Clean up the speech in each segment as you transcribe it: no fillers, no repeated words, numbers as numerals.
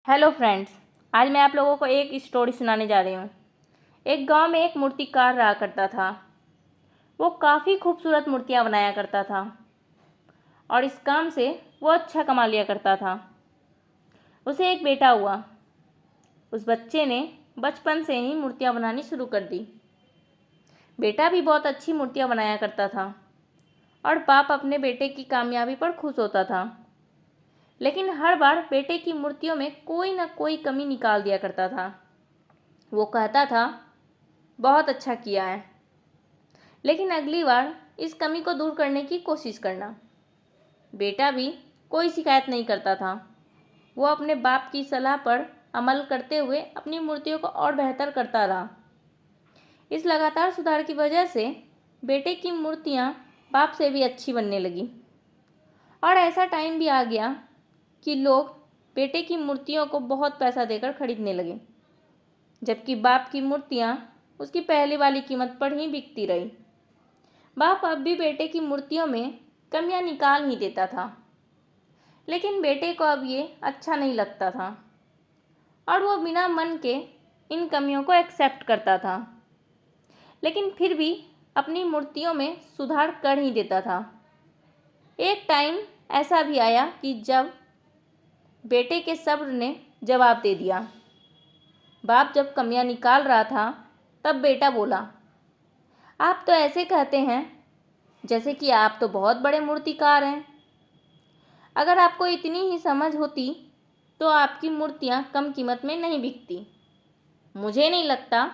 Hello friends, आज मैं आप लोगों को एक स्टोरी सुनाने जा रही हूँ। एक गांव में एक मूर्तिकार रहा करता था। वो काफ़ी खूबसूरत मूर्तियाँ बनाया करता था और इस काम से वो अच्छा कमा लिया करता था। उसे एक बेटा हुआ। उस बच्चे ने बचपन से ही मूर्तियाँ बनानी शुरू कर दी। बेटा भी बहुत अच्छी मूर्तियाँ बनाया करता था और बाप अपने बेटे की कामयाबी पर खुश होता था। लेकिन हर बार बेटे की मूर्तियों में कोई ना कोई कमी निकाल दिया करता था। वो कहता था, बहुत अच्छा किया है, लेकिन अगली बार इस कमी को दूर करने की कोशिश करना। बेटा भी कोई शिकायत नहीं करता था। वो अपने बाप की सलाह पर अमल करते हुए अपनी मूर्तियों को और बेहतर करता रहा। इस लगातार सुधार की वजह से बेटे की मूर्तियाँ बाप से भी अच्छी बनने लगी और ऐसा टाइम भी आ गया कि लोग बेटे की मूर्तियों को बहुत पैसा देकर खरीदने लगे, जबकि बाप की मूर्तियाँ उसकी पहले वाली कीमत पर ही बिकती रही। बाप अब भी बेटे की मूर्तियों में कमियां निकाल ही देता था, लेकिन बेटे को अब ये अच्छा नहीं लगता था और वो बिना मन के इन कमियों को एक्सेप्ट करता था, लेकिन फिर भी अपनी मूर्तियों में सुधार कर ही देता था। एक टाइम ऐसा भी आया कि जब बेटे के सब्र ने जवाब दे दिया। बाप जब कमियां निकाल रहा था तब बेटा बोला, आप तो ऐसे कहते हैं जैसे कि आप तो बहुत बड़े मूर्तिकार हैं। अगर आपको इतनी ही समझ होती तो आपकी मूर्तियां कम कीमत में नहीं बिकती। मुझे नहीं लगता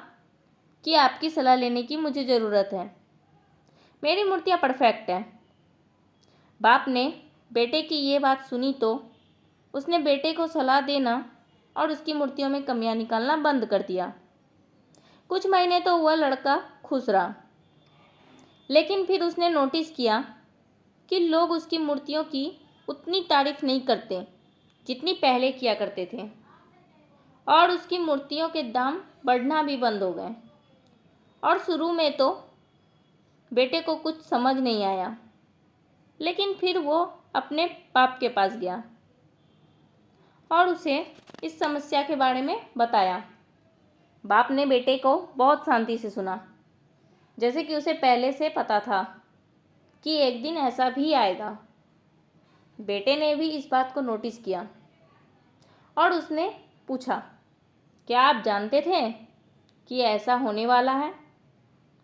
कि आपकी सलाह लेने की मुझे ज़रूरत है। मेरी मूर्तियां परफेक्ट हैं। बाप ने बेटे की ये बात सुनी तो उसने बेटे को सलाह देना और उसकी मूर्तियों में कमियां निकालना बंद कर दिया। कुछ महीने तो वह लड़का खुश रहा, लेकिन फिर उसने नोटिस किया कि लोग उसकी मूर्तियों की उतनी तारीफ नहीं करते जितनी पहले किया करते थे और उसकी मूर्तियों के दाम बढ़ना भी बंद हो गए। और शुरू में तो बेटे को कुछ समझ नहीं आया, लेकिन फिर वो अपने बाप के पास गया और उसे इस समस्या के बारे में बताया। बाप ने बेटे को बहुत शांति से सुना, जैसे कि उसे पहले से पता था कि एक दिन ऐसा भी आएगा। बेटे ने भी इस बात को नोटिस किया और उसने पूछा, क्या आप जानते थे कि ऐसा होने वाला है?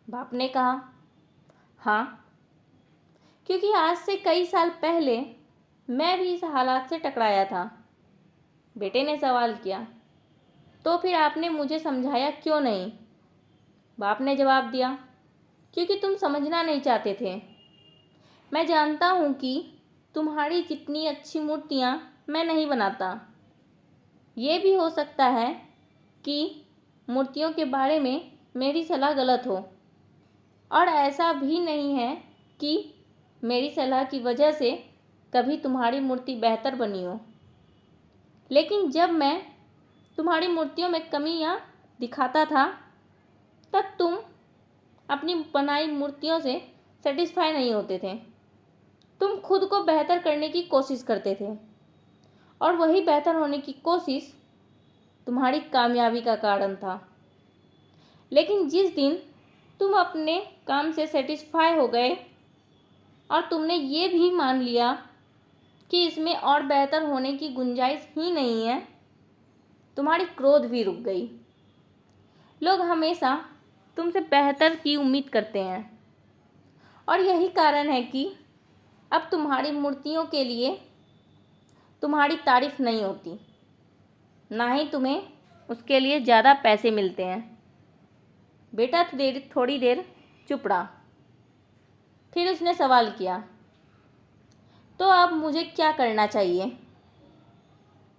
बाप ने कहा, हाँ, क्योंकि आज से कई साल पहले मैं भी इस हालात से टकराया था। बेटे ने सवाल किया, तो फिर आपने मुझे समझाया क्यों नहीं? बाप ने जवाब दिया, क्योंकि तुम समझना नहीं चाहते थे। मैं जानता हूँ कि तुम्हारी जितनी अच्छी मूर्तियाँ मैं नहीं बनाता। ये भी हो सकता है कि मूर्तियों के बारे में मेरी सलाह गलत हो, और ऐसा भी नहीं है कि मेरी सलाह की वजह से कभी तुम्हारी मूर्ति बेहतर बनी हो। लेकिन जब मैं तुम्हारी मूर्तियों में कमियां दिखाता था तब तुम अपनी बनाई मूर्तियों से सेटिस्फाई नहीं होते थे। तुम खुद को बेहतर करने की कोशिश करते थे और वही बेहतर होने की कोशिश तुम्हारी कामयाबी का कारण था। लेकिन जिस दिन तुम अपने काम से सेटिस्फाई हो गए और तुमने ये भी मान लिया कि इसमें और बेहतर होने की गुंजाइश ही नहीं है, तुम्हारी क्रोध भी रुक गई। लोग हमेशा तुमसे बेहतर की उम्मीद करते हैं और यही कारण है कि अब तुम्हारी मूर्तियों के लिए तुम्हारी तारीफ नहीं होती, ना ही तुम्हें उसके लिए ज़्यादा पैसे मिलते हैं। बेटा थोड़ी देर चुप रहा, फिर उसने सवाल किया, तो अब मुझे क्या करना चाहिए?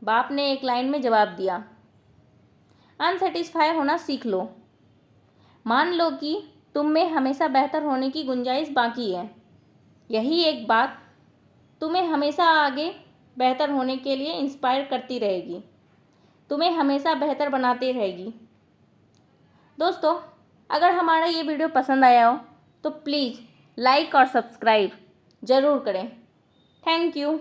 बाप ने एक लाइन में जवाब दिया, अनसेटिस्फाई होना सीख लो। मान लो कि तुम में हमेशा बेहतर होने की गुंजाइश बाकी है। यही एक बात तुम्हें हमेशा आगे बेहतर होने के लिए इंस्पायर करती रहेगी, तुम्हें हमेशा बेहतर बनाती रहेगी। दोस्तों, अगर हमारा ये वीडियो पसंद आया हो तो प्लीज़ लाइक और सब्सक्राइब ज़रूर करें। Thank you.